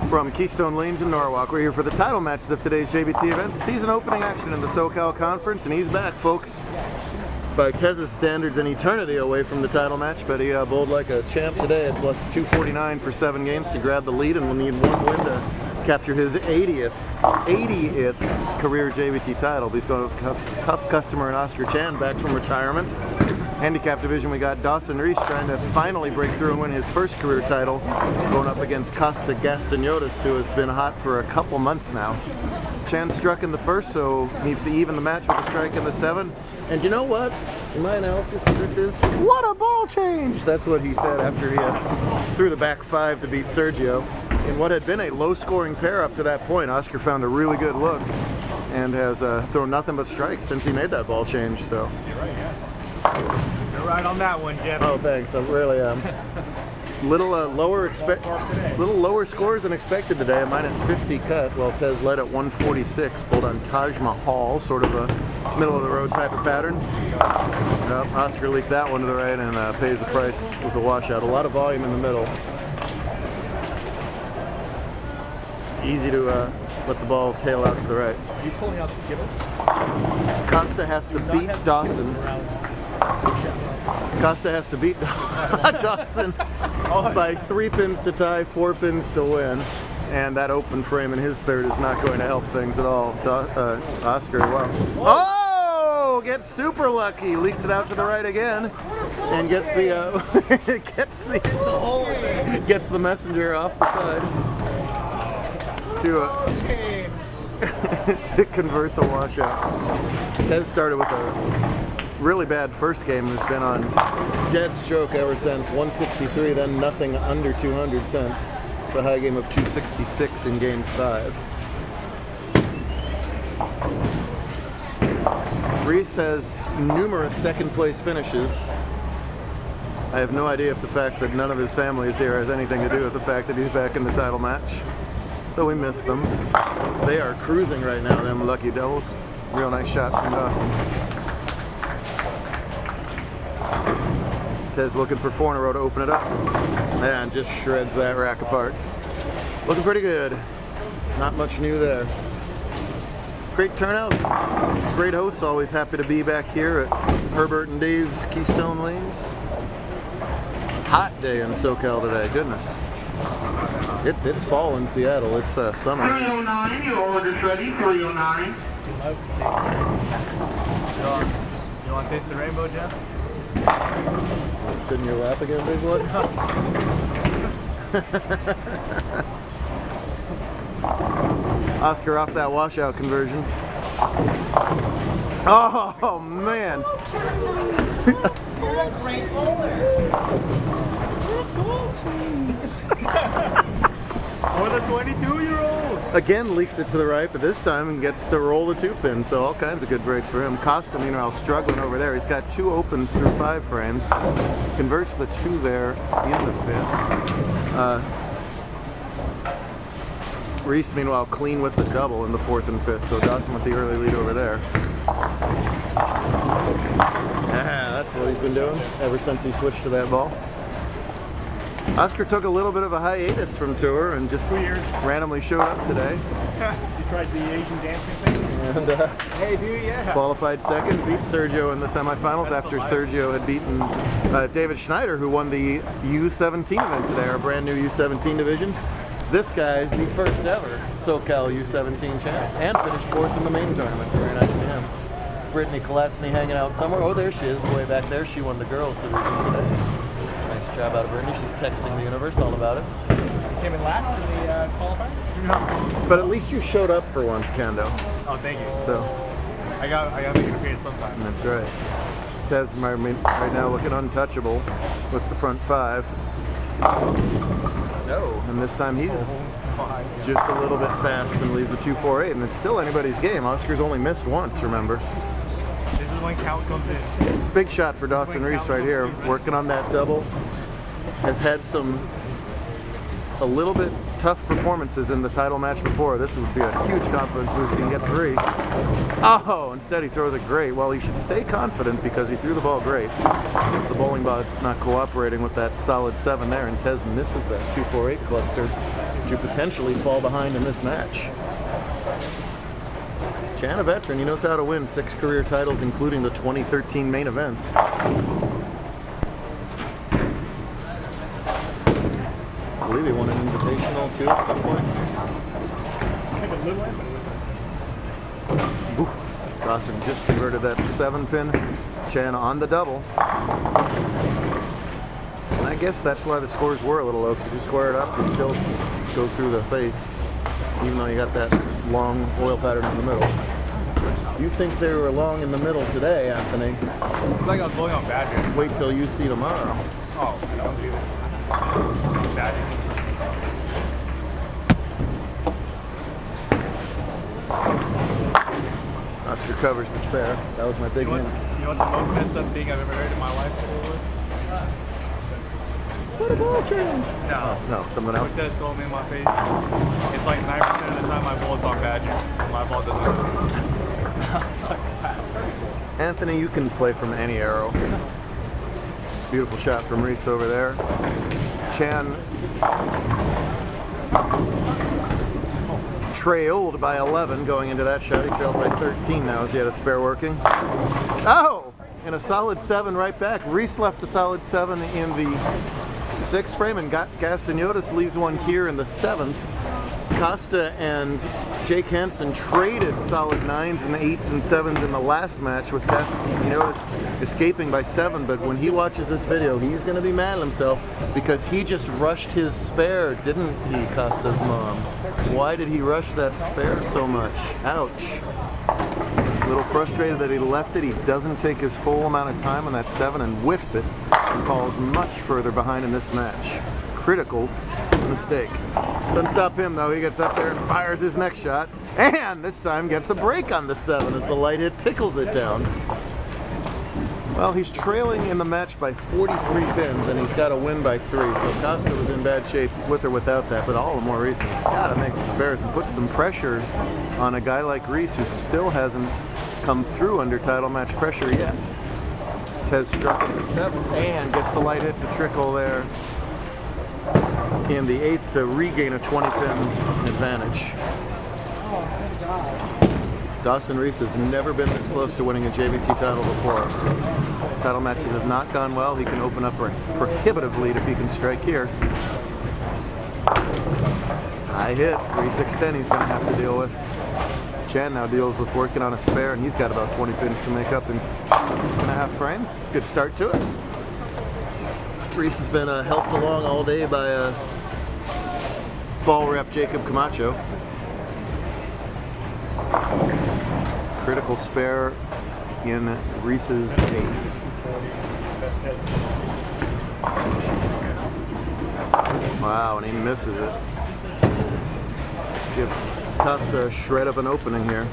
From Keystone Lanes in Norwalk, we're here for the title matches of today's JBT events. Season opening action in the SoCal Conference, and he's back, folks. By Kez's standards, an eternity away from the title match, but he bowled like a champ today at plus 249 for 7 games to grab the lead, and will need one win to capture his 80th career JBT title. He's got a tough customer in Oscar Chan back from retirement. Handicap division, we got Dawson Reese trying to finally break through and win his first career title, going up against Costa Gastaniotis, who has been hot for a couple months now. Chan struck in the first, so needs to even the match with a strike in the 7. And you know what? In my analysis of this is, what a ball change! That's what he said after he threw the back 5 to beat Sergio. In what had been a low-scoring pair up to that point, Oscar found a really good look and has thrown nothing but strikes since he made that ball change. So. You're right, yeah. You're right on that one, Jeff. Oh, thanks. I really am. Little lower scores than expected today. A minus 50 cut. While Tez led at 146. Pulled on Taj Mahal, sort of a middle of the road type of pattern. Oscar leaked that one to the right and pays the price with a washout. A lot of volume in the middle. Easy to let the ball tail out to the right. Are you pulling out the skipper? Costa has to beat Dawson. Costa has to beat Dawson by 3 pins to tie, 4 pins to win. And that open frame in his third is not going to help things at all. Oscar, wow. Oh! Gets super lucky. Leaks it out to the right again. And gets the gets the messenger off the side. To convert the washout. Tez started with a really bad first game, has been on dead stroke ever since. 163, then nothing under 200 since. The high game of 266 in game 5. Reese has numerous second place finishes. I have no idea if the fact that none of his family is here has anything to do with the fact that he's back in the title match. So we missed them. They are cruising right now, them Lucky Devils. Real nice shot from Dawson. Tez looking for 4 in a row to open it up. And just shreds that rack of parts. Looking pretty good. Not much new there. Great turnout. Great hosts. Always happy to be back here at Herbert and Dave's Keystone Lanes. Hot day in SoCal today. Goodness. It's fall in Seattle. It's summer. 309, your order's ready. 309. You want to taste the rainbow, Jeff? Sit in your lap again, big one? Oscar off that washout conversion. Oh, man. You're a great bowler. For the 22-year-old. Again, leaks it to the right, but this time gets to roll the 2-pin, so all kinds of good breaks for him. Costa, meanwhile, struggling over there. He's got 2 opens through 5 frames. Converts the 2 there in the 5th. Reese, meanwhile, clean with the double in the 4th and 5th, so Dawson with the early lead over there. That's what he's been doing ever since he switched to that ball. Oscar took a little bit of a hiatus from tour and just 2 years. Randomly showed up today. You tried the Asian dancing thing? And Hey, dude, yeah. qualified second, beat Sergio in the semifinals after Sergio had beaten David Schneider, who won the U17 event today, our brand new U17 division. This guy's the first ever SoCal U17 champ and finished 4th in the main tournament. Very nice to him. Brittany Kolesny hanging out somewhere. Oh, there she is, way back there. She won the girls division today. Nice job out of Brittany. She's texting the universe all about it. Came in last in the qualifier? No. But at least you showed up for once, Kendo. Oh, thank you. So I got to make it appearance sometime. that's right. Tez right now looking untouchable with the front 5. No, and this time he's just a little bit fast and leaves a 248, and it's still anybody's game. Oscar's only missed once, remember. This is when count comes in. Big shot for Dawson Reese right here, working on that double. Has had a little bit tough performances in the title match before. This would be a huge confidence boost. He can get 3. Oh, instead he throws it great. Well, he should stay confident because he threw the ball great. Just the bowling ball's not cooperating with that solid 7 there, and Tez misses that 248 cluster. to potentially fall behind in this match. Chan, a veteran, he knows how to win 6 career titles, including the 2013 main events. I believe he won an invitational too at some point. Ooh, Dawson just converted that 7-pin. Chan on the double. And I guess that's why the scores were a little low, because if you square it up, you still go through the face, even though you got that long oil pattern in the middle. You think they were long in the middle today, Anthony? It's like I was blowing on Badger. Wait till you see tomorrow. Oh, I don't do this. Badger. Oscar covers the spare. That was my big You know hint. what the most messed up thing I've ever heard in my life was? What a ball change! No. No, something else. Cortez told me in my face, it's like 9% of the time my bullet's on Badger. My ball doesn't. Anthony, you can play from any arrow. Beautiful shot from Reese over there. Chan trailed by 11 going into that shot. He trailed by 13 now as he had a spare working. Oh! And a solid 7 right back. Reese left a solid 7 in the 6th frame, and Castañotis leaves one here in the 7th. Costa and Jake Hansen traded solid 9s and 8s and 7s in the last match, with Castañotis escaping by 7, but when he watches this video, he's going to be mad at himself because he just rushed his spare, didn't he, Costa's mom? Why did he rush that spare so much? Ouch. A little frustrated that he left it. He doesn't take his full amount of time on that 7 and whiffs it and falls much further behind in this match. Critical mistake. Doesn't stop him though. He gets up there and fires his next shot, and this time gets a break on the 7 as the light hit tickles it down. Well, he's trailing in the match by 43 pins, and he's got a win by 3. So Costa was in bad shape with or without that, but all the more reason he's got to make the spares and put some pressure on a guy like Reese, who still hasn't come through under title match pressure yet. Tez struck in the 7th and gets the light hit to trickle there in the 8th to regain a 20-pin advantage. Dawson Reese has never been this close to winning a JBT title before. Title matches have not gone well. He can open up a prohibitive lead if he can strike here. High hit, 3-6-10 he's going to have to deal with. Chan now deals with working on a spare, and he's got about 20 pins to make up in 2.5 frames. Good start to it. Reese has been helped along all day by ball rep Jacob Camacho. Critical spare in Reese's 8th. Wow, and he misses it. Give Costa a shred of an opening here.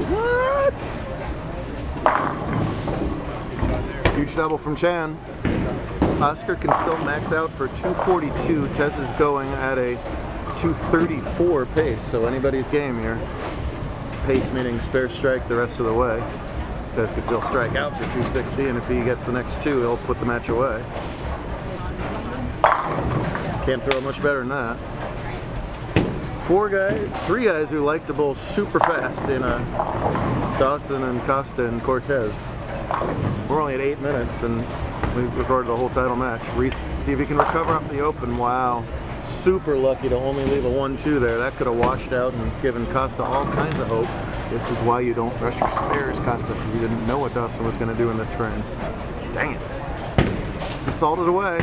What? Huge double from Chan. Oscar can still max out for 242. Tez is going at a 234 pace, so anybody's game here. Pace meaning spare strike the rest of the way. Tez could still strike out for 260, and if he gets the next 2, he'll put the match away. Can't throw much better than that. 3 guys who like to bowl super fast in Dawson and Costa and Cortez. We're only at 8 minutes, and we've recorded the whole title match. Reese, see if he can recover up the open. Wow. Super lucky to only leave a 1-2 there. That could have washed out and given Costa all kinds of hope. This is why you don't rush your spares, Costa, because you didn't know what Dawson was going to do in this frame. Dang it. Assaulted away.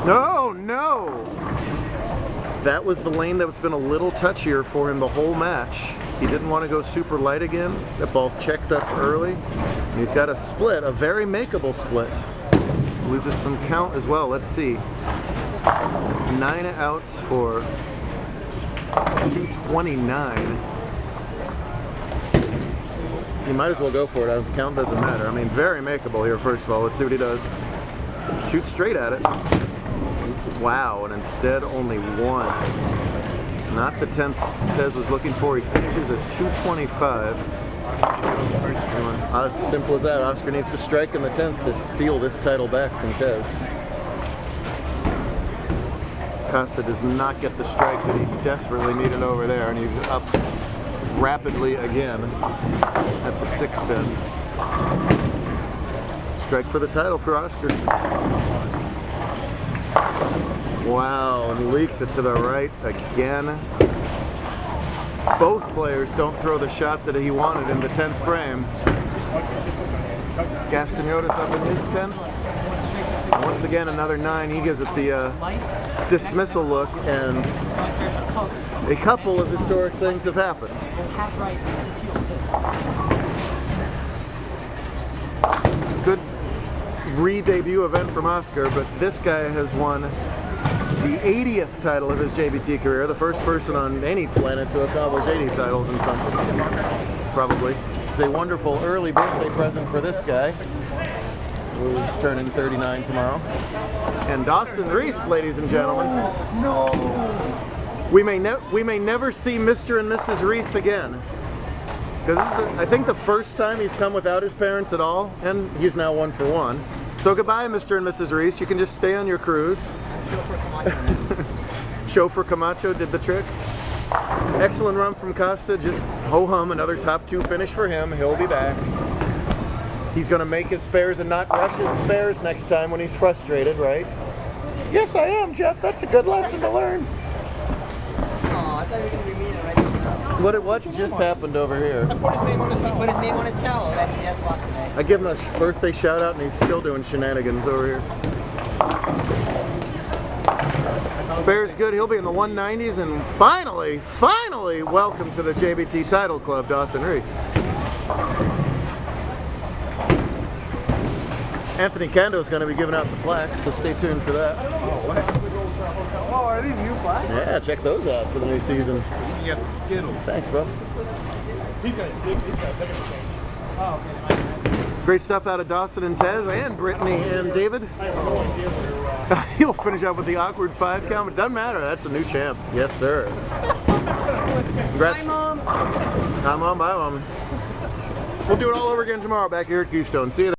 No, no! That was the lane that's been a little touchier for him the whole match. He didn't want to go super light again. That ball checked up early. And he's got a split, a very makeable split. Loses some count as well. Let's see. 9 outs for 229. You might as well go for it. Count doesn't matter. I mean, very makeable here, first of all. Let's see what he does. Shoot straight at it. Wow, and instead only 1. Not the 10th Tez was looking for. He finishes at 225. Simple as that. Oscar needs to strike in the 10th to steal this title back from Tez. Costa does not get the strike that he desperately needed over there, and he's up rapidly again at the 6 pin. Strike for the title for Oscar. Wow, and leaks it to the right again. Both players don't throw the shot that he wanted in the 10th frame. Gastaniotis up in his 10th. Once again, another 9. He gives it the dismissal look, and a couple of historic things have happened. Good re-debut event from Oscar, but this guy has won the 80th title of his JBT career, the first person on any planet to accomplish 80 titles in something, probably. It's a wonderful early birthday present for this guy, who's turning 39 tomorrow. And Dawson Reese, ladies and gentlemen. No! We may never see Mr. and Mrs. Reese again. Because I think the first time he's come without his parents at all, and he's now 1 for 1. So goodbye, Mr. and Mrs. Reese. You can just stay on your cruise. Chauffeur Camacho did the trick. Excellent run from Costa. Just ho-hum, another top 2 finish for him. He'll be back. He's going to make his spares and not rush his spares next time when he's frustrated, right? Yes, I am, Jeff. That's a good lesson to learn. Oh, I thought you were going to be mean right now. What just happened over here? He put his name on his towel that he just bought today. I give him a birthday shout out and he's still doing shenanigans over here. Spare's good, he'll be in the 190s, and finally, welcome to the JBT title club, Dawson Reese. Anthony Cando's going to be giving out the plaques, so stay tuned for that. Oh, are these new plaques? Yeah, check those out for the new season. You got some Skittles. Thanks, bro. He's got a change. Oh, okay. Great stuff out of Dawson and Tez, and Brittany and David. He'll finish up with the awkward 5 count, but doesn't matter. That's a new champ. Yes, sir. Congrats. Bye, Mom. Hi, Mom. Bye, Mom. We'll do it all over again tomorrow back here at Keystone. See you then.